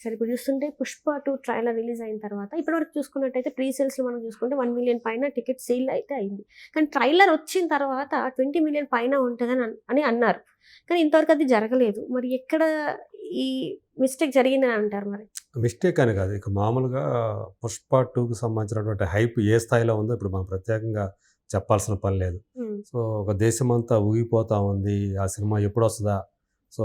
సరే ఇప్పుడు చూస్తుంటే 'పుష్ప 2' ట్రైలర్ రిలీజ్ అయిన తర్వాత ఇప్పటివరకు చూసుకున్నట్టయితే ప్రీ సేల్స్‌లో మనం చూసుకుంటే 1,000,000 పైన టికెట్ సేల్ అయితే అయింది. కానీ ట్రైలర్ వచ్చిన తర్వాత 20,000,000 పైన ఉంటదని అన్నారు. కానీ ఇంతవరకు అది జరగలేదు. మరి ఎక్కడ ఈ మిస్టేక్ జరిగిందని అంటారు మరి? మిస్టేక్ అని కాదు. ఇక మామూలుగా 'పుష్ప 2'కి సంబంధించినటువంటి హైప్ ఏ స్థాయిలో ఉందో ఇప్పుడు మనం ప్రత్యేకంగా చెప్పాల్సిన పని లేదు. హ్మ్. సో, ఒక దేశమంతా ఊగిపోతా ఉంది. ఆ సినిమా ఎప్పుడొస్తదా? సో,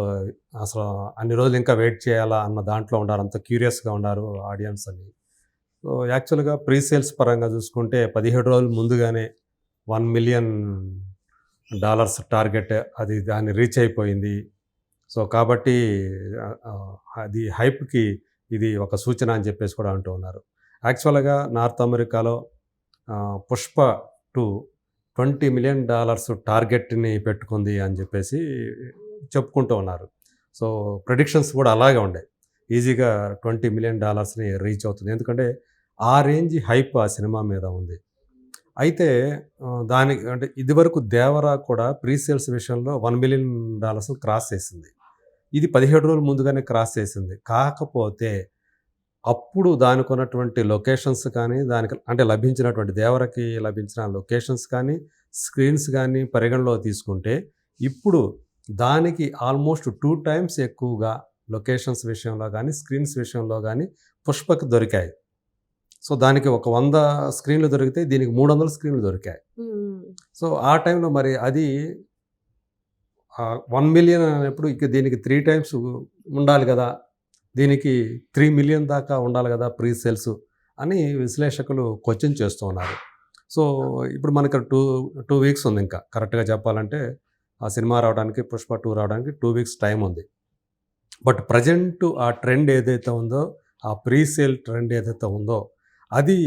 అసలు అన్ని రోజులు ఇంకా వెయిట్ చేయాలా అన్న దాంట్లో ఉన్నారు. అంత క్యూరియస్‌గా ఉన్నారు ఆడియన్స్ అని. సో, యాక్చువల్‌గా ప్రీ సేల్స్ పరంగా చూసుకుంటే 17 రోజులు ముందుగానే $1,000,000 టార్గెట్ అది దాన్ని రీచ్ అయిపోయింది. సో, కాబట్టి అది హైప్‌కి ఇది ఒక సూచన అని చెప్పేసి కూడా అంటూ ఉన్నారు. యాక్చువల్‌గా నార్త్ అమెరికాలో 'పుష్ప 2' $20,000,000 టార్గెట్‌ని పెట్టుకుంది అని చెప్పేసి చెప్పుకుంటూ ఉన్నారు. సో, ప్రెడిక్షన్స్ కూడా అలాగే ఉండాయి. ఈజీగా $20,000,000ని రీచ్ అవుతుంది. ఎందుకంటే ఆ రేంజ్ హైప్ ఆ సినిమా మీద ఉంది. అయితే దానికి అంటే ఇదివరకు 'దేవర' కూడా ప్రీ సేల్స్ విషయంలో $1,000,000 క్రాస్ చేసింది. ఇది 17 రోజులు ముందుగానే క్రాస్ చేసింది. కాకపోతే అప్పుడు దానికున్నటువంటి లొకేషన్స్ కానీ, దానికి అంటే లభించినటువంటి 'దేవర'కి లభించిన లొకేషన్స్ కానీ, స్క్రీన్స్ గానీ పరిగణలో తీసుకుంటే, ఇప్పుడు దానికి ఆల్మోస్ట్ 2 టైమ్స్ ఎక్కువగా లొకేషన్స్ విషయంలో గానీ, స్క్రీన్స్ విషయంలో గానీ 'పుష్ప'కి దొరికాయి. సో, దానికి ఒక 100 స్క్రీన్‌లు దొరికితే, దీనికి 300 స్క్రీన్‌లు దొరికాయి. హ్మ్. సో, ఆ టైంలో మరి అది 1,000,000 అనేప్పుడు ఇక దీనికి 3 టైమ్స్ ఉండాలి గదా! దీనికి 3,000,000 దాకా ఉండాలి గదా! ప్రీ సేల్స్ అని విశ్లేషకులు క్వెషన్ చేస్తూ ఉన్నారు. సో, ఇప్పుడు మనకి 2 వీక్స్ ఉంది ఇంకా కరెక్ట్‌గా చెప్పాలంటే ఆ సినిమా రావడానికి 'పుష్ప 2' రావడానికి 2 వీక్స్ టైం ఉంది. బట్ ప్రెజెంట్ ఆ ట్రెండ్ ఏదైతే ఉందో, ఆ ప్రీ సేల్ ట్రెండ్ ఏదైతే ఉందో, అది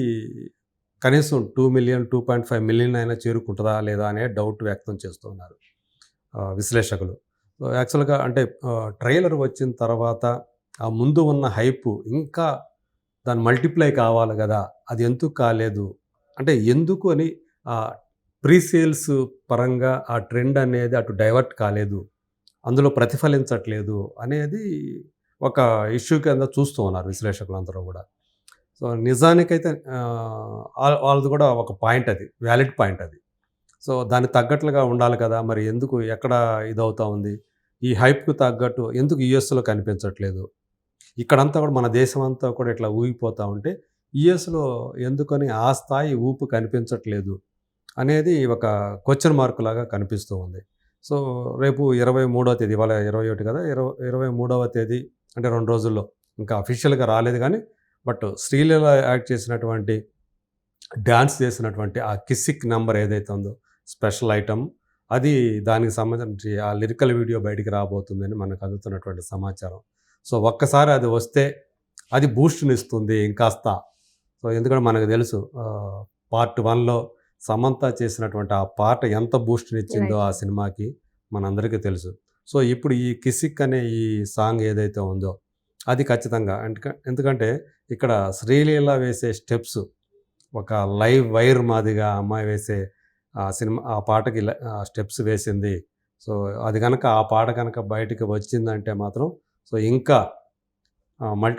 కనీసం 2,000,000, 2.5 మిలియన్ అయినా చేరుకుంటదా లేదా అనే డౌట్ వ్యక్తం చేస్తూ ఉన్నారు విశ్లేషకులు. సో, యాక్చువల్‌గా అంటే ట్రైలర్ వచ్చిన తర్వాత ఆ ముందు ఉన్న హైపు ఇంకా దాన్ని మల్టిప్లై కావాలి గదా! అది ఎందుకు కాలేదు? అంటే ఎందుకు అని ప్రీ సేల్స్ పరంగా ఆ ట్రెండ్ అనేది అటు డైవర్ట్ కాలేదు. అందులో ప్రతిఫలించట్లేదు అనేది ఒక ఇష్యూ కింద చూస్తూ ఉన్నారు విశ్లేషకులందరూ గూడా. సో, నిజానికైతే వాళ్ళది కూడా ఒక పాయింట్ అది. వ్యాలిడ్ పాయింట్ అది. సో, దానికి తగ్గట్లుగా ఉండాలి కదా! మరి ఎందుకు ఎక్కడ ఇదవుతా ఉంది? ఈ హైప్‌కు తగ్గట్టు ఎందుకు యూఎస్‌లో కనిపించట్లేదు? ఇక్కడంతా కూడా మన దేశమంతా కూడా ఇట్లా ఊగిపోతా ఉంటే, యూఎస్‌లో ఎందుకని ఆ స్థాయి ఊపు కనిపించట్లేదు అనేది ఒక క్వెషన్ మార్క్ లాగా కనిపిస్తూ ఉంది. సో, రేపు 23వ తేదీ ఇవాళ 21 కదా! 23వ తేదీ అంటే 2 రోజుల్లో ఇంకా అఫీషియల్‌గా రాలేదు గానీ, బట్ శ్రీలీల యాక్ట్ చేసినటువంటి, డాన్స్ చేసినటువంటి ఆ కిసిక్ నంబర్ ఏదైతే ఉందో స్పెషల్ ఐటెమ్ అది దానికి సంబంధించి ఆ లిరికల్ వీడియో బయటికి రాబోతుందని మనకు అందుతున్నటువంటి సమాచారం. సో, ఒక్కసారి అది వస్తే అది బూస్ట్‌నిస్తుంది ఇంకాస్త. సో, ఎందుకంటే మనకు తెలుసు పార్ట్ 1లో సమంత చేసినటువంటి ఆ పాట ఎంత బూస్ట్‌నిచ్చిందో ఆ రైట్. సినిమాకి మనందరికీ తెలుసు. సో, ఇప్పుడు ఈ కిసిక్ అనే ఈ సాంగ్ ఏదైతే ఉందో అది ఖచ్చితంగా ఎందుకంటే ఇక్కడ శ్రీలీల వేసే స్టెప్స్ ఒక లైవ్ వైర్ మాదిరిగా అమ్మాయి వేసే ఆ పాటకి స్టెప్స్ వేసింది. సో, అది గనక ఆ పాట గనక బయటికి వచ్చిందంటే మాత్రం సో, ఇంకా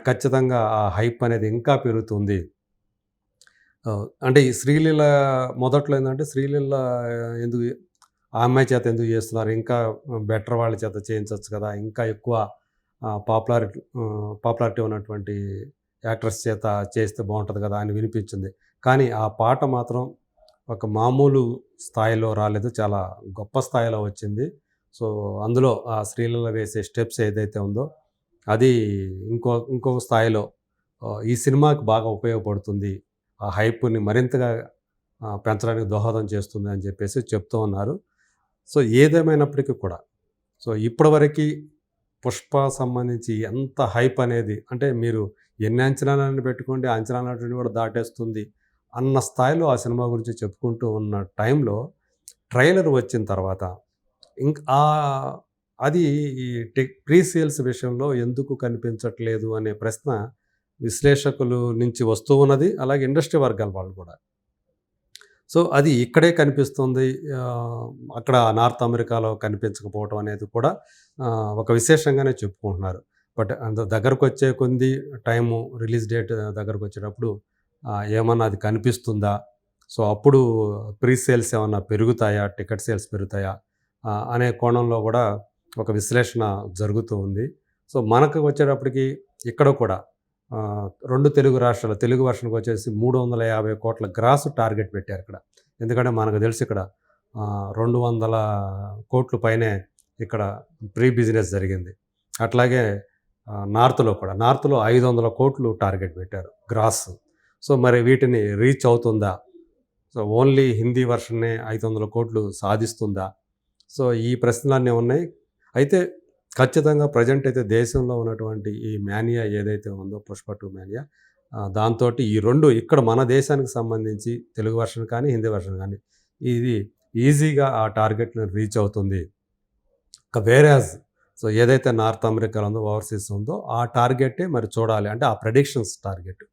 ఖచ్చితంగా ఆ హైప్ అనేది ఇంకా పెరుగుతుంది. అంటే ఈ శ్రీలీల మొదట్లో ఏందంటే శ్రీలీల ఎందుకు ఆ అమ్మాయి చేత ఎందుకు చేస్తున్నారు? ఇంకా బెటర్ వాళ్ళ చేత చేయించొచ్చు కదా! ఇంకా ఎక్కువ పాపులారిటీ ఉన్నటువంటి యాక్టర్స్ చేత చేస్తే బావుంటది కదా! అని వినిపించింది. కానీ ఆ పాట మాత్రం ఒక మామూలు స్థాయిలో రాలేదు. చాలా గొప్ప స్థాయిలో వచ్చింది. సో, అందులో ఆ శ్రీలీల వేసే స్టెప్స్ ఏదైతే ఉందో అది ఇంకొక స్థాయిలో ఈ సినిమాకి బాగా ఉపయోగపడుతుంది. ఆ హైప్‌ని మరింతగా పెంచడానికి దోహదం చేస్తుంది అని చెప్పేసి చెప్తూ ఉన్నారు. సో, ఏదేమైనప్పటికీ కూడా సో, ఇప్పటివరకి 'పుష్ప' సంబంధించి ఎంత హైప్ అనేది అంటే మీరు ఎన్ని అంచనాలను పెట్టుకోండి, ఆ అంచనాలన్నిటిని కూడా దాటేస్తుంది అన్న స్థాయిలో ఆ సినిమా గురించి చెప్పుకుంటూ ఉన్న టైంలో ట్రైలర్ వచ్చిన తర్వాత ఇంక్ అది ఈ ప్రీ సేల్స్ విషయంలో ఎందుకు కనిపించట్లేదు అనే ప్రశ్న విశ్లేషకులు నుంచి వస్తూ ఉన్నది. అలాగే ఇండస్ట్రీ వర్గాల వాళ్ళు కూడా. సో, అది ఇక్కడే కనిపిస్తుంది. అక్కడ నార్త్ అమెరికాలో కనిపించకపోవటం అనేది కూడా ఒక విశేషంగానే చెప్పుకుంటున్నారు. బట్ అంత దగ్గరకు వచ్చే కొద్ది టైము రిలీజ్ డేట్ దగ్గరకు వచ్చేటప్పుడు ఏమన్నా అది కనిపిస్తుందా, సో అప్పుడు ప్రీ సేల్స్ ఏమన్నా పెరుగుతాయా, టికెట్ సేల్స్ పెరుగుతాయా అనే కోణంలో కూడా ఒక విశ్లేషణ జరుగుతూ ఉంది. సో మనకు వచ్చేటప్పటికి ఇక్కడ కూడా 2 తెలుగు రాష్ట్రాలు, తెలుగు వర్షన్కి వచ్చేసి 350 కోట్ల గ్రాస్ టార్గెట్ పెట్టారు ఇక్కడ. ఎందుకంటే మనకు తెలిసి ఇక్కడ 200 కోట్లు పైనే ఇక్కడ ప్రీ బిజినెస్ జరిగింది. అట్లాగే నార్త్లో 500 కోట్లు టార్గెట్ పెట్టారు గ్రాస్. సో మరి వీటిని రీచ్ అవుతుందా, సో ఓన్లీ హిందీ వర్షన్నే 500 కోట్లు సాధిస్తుందా, సో ఈ ప్రశ్నలన్నీ ఉన్నాయి. అయితే ఖచ్చితంగా ప్రజెంట్ అయితే దేశంలో ఉన్నటువంటి ఈ మానియా ఏదైతే ఉందో, పుష్ప 2 మానియా, దాంతో ఈ 2 ఇక్కడ మన దేశానికి సంబంధించి తెలుగు వర్షన్ కానీ హిందీ వర్షన్ కానీ ఇది ఈజీగా ఆ టార్గెట్ని రీచ్ అవుతుంది. వేరేజ్ సో ఏదైతే నార్త్ అమెరికాలో ఉందో, ఓవర్సీస్ ఉందో ఆ టార్గెటే మరి చూడాలి. అంటే ఆ ప్రెడిక్షన్స్ టార్గెట్,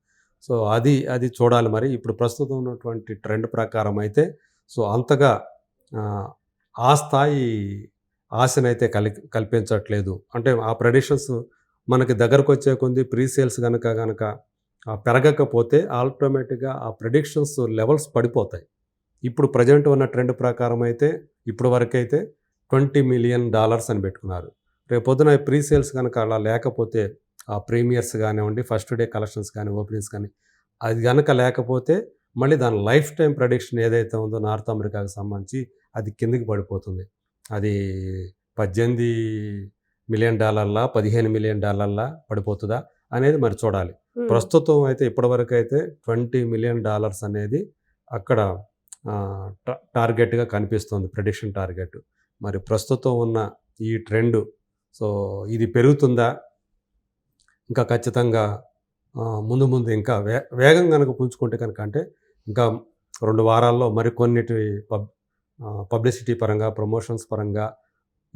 సో అది చూడాలి. మరి ఇప్పుడు ప్రస్తుతం ఉన్నటువంటి ట్రెండ్ ప్రకారం అయితే సో అంతగా ఆ స్థాయి ఆశనైతే కల్పించట్లేదు. అంటే ఆ ప్రెడిక్షన్స్ మనకి దగ్గరకు వచ్చే కొద్ది ప్రీ సేల్స్ కనుక పెరగకపోతే ఆటోమేటిక్గా ఆ ప్రెడిక్షన్స్ లెవెల్స్ పడిపోతాయి. ఇప్పుడు ప్రజెంట్ ఉన్న ట్రెండ్ ప్రకారం అయితే ఇప్పుడు వరకైతే $20 మిలియన్ అని పెట్టుకున్నారు. రేపు పొద్దున ప్రీ సేల్స్ కనుక అలా లేకపోతే, ఆ ప్రీమియర్స్ కానివ్వండి, ఫస్ట్ డే కలెక్షన్స్ కానీ, ఓపెనింగ్స్ కానీ అది కనుక లేకపోతే మళ్ళీ దాని లైఫ్ టైం ప్రెడిక్షన్ ఏదైతే ఉందో నార్త్ అమెరికాకి సంబంధించి అది కిందికి పడిపోతుంది. అది $18 మిలియన్, $15 మిలియన్ పడిపోతుందా అనేది మరి చూడాలి. ప్రస్తుతం అయితే ఇప్పటివరకు అయితే $20 మిలియన్ అనేది అక్కడ టార్గెట్గా కనిపిస్తుంది, ప్రెడిక్షన్ టార్గెట్. మరి ప్రస్తుతం ఉన్న ఈ ట్రెండ్ సో ఇది పెరుగుతుందా, ఇంకా ఖచ్చితంగా ముందు ఇంకా వేగం కనుక పుంజుకుంటే కనుక, అంటే ఇంకా 2 వారాల్లో మరికొన్నిటి పబ్లిసిటీ పరంగా, ప్రమోషన్స్ పరంగా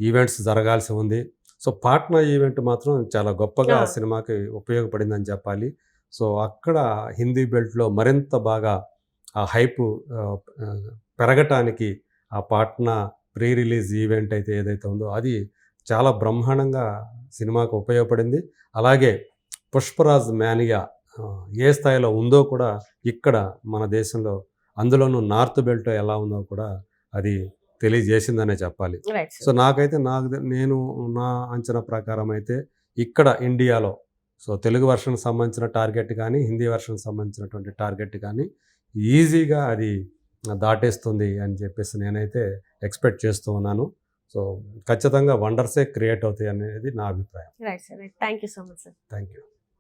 ఈవెంట్స్ జరగాల్సి ఉంది. సో పాట్నా ఈవెంట్ మాత్రం చాలా గొప్పగా సినిమాకి ఉపయోగపడిందని చెప్పాలి. సో అక్కడ హిందీ బెల్ట్లో మరింత బాగా ఆ హైప్ పెరగటానికి ఆ పాట్నా ప్రీ రిలీజ్ ఈవెంట్ అయితే ఏదైతే ఉందో అది చాలా బ్రహ్మాండంగా సినిమాకు ఉపయోగపడింది. అలాగే పుష్పరాజ్ మానియా ఏ స్థాయిలో ఉందో కూడా ఇక్కడ మన దేశంలో, అందులోనూ నార్త్ బెల్ట్ ఎలా ఉందో కూడా అది తెలియజేసిందనే చెప్పాలి. సో నాకైతే నేను నా అంచనా ప్రకారం అయితే ఇక్కడ ఇండియాలో సో తెలుగు వర్షన్ సంబంధించిన టార్గెట్ కానీ, హిందీ వర్షన్ సంబంధించినటువంటి టార్గెట్ కానీ ఈజీగా అది దాటేస్తుంది అని చెప్పేసి నేనైతే ఎక్స్పెక్ట్ చేస్తూ ఉన్నాను. సో ఖచ్చితంగా వండర్సే క్రియేట్ అవుతాయి అనేది నా అభిప్రాయం. Right sir, thank you so much sir. Thank you.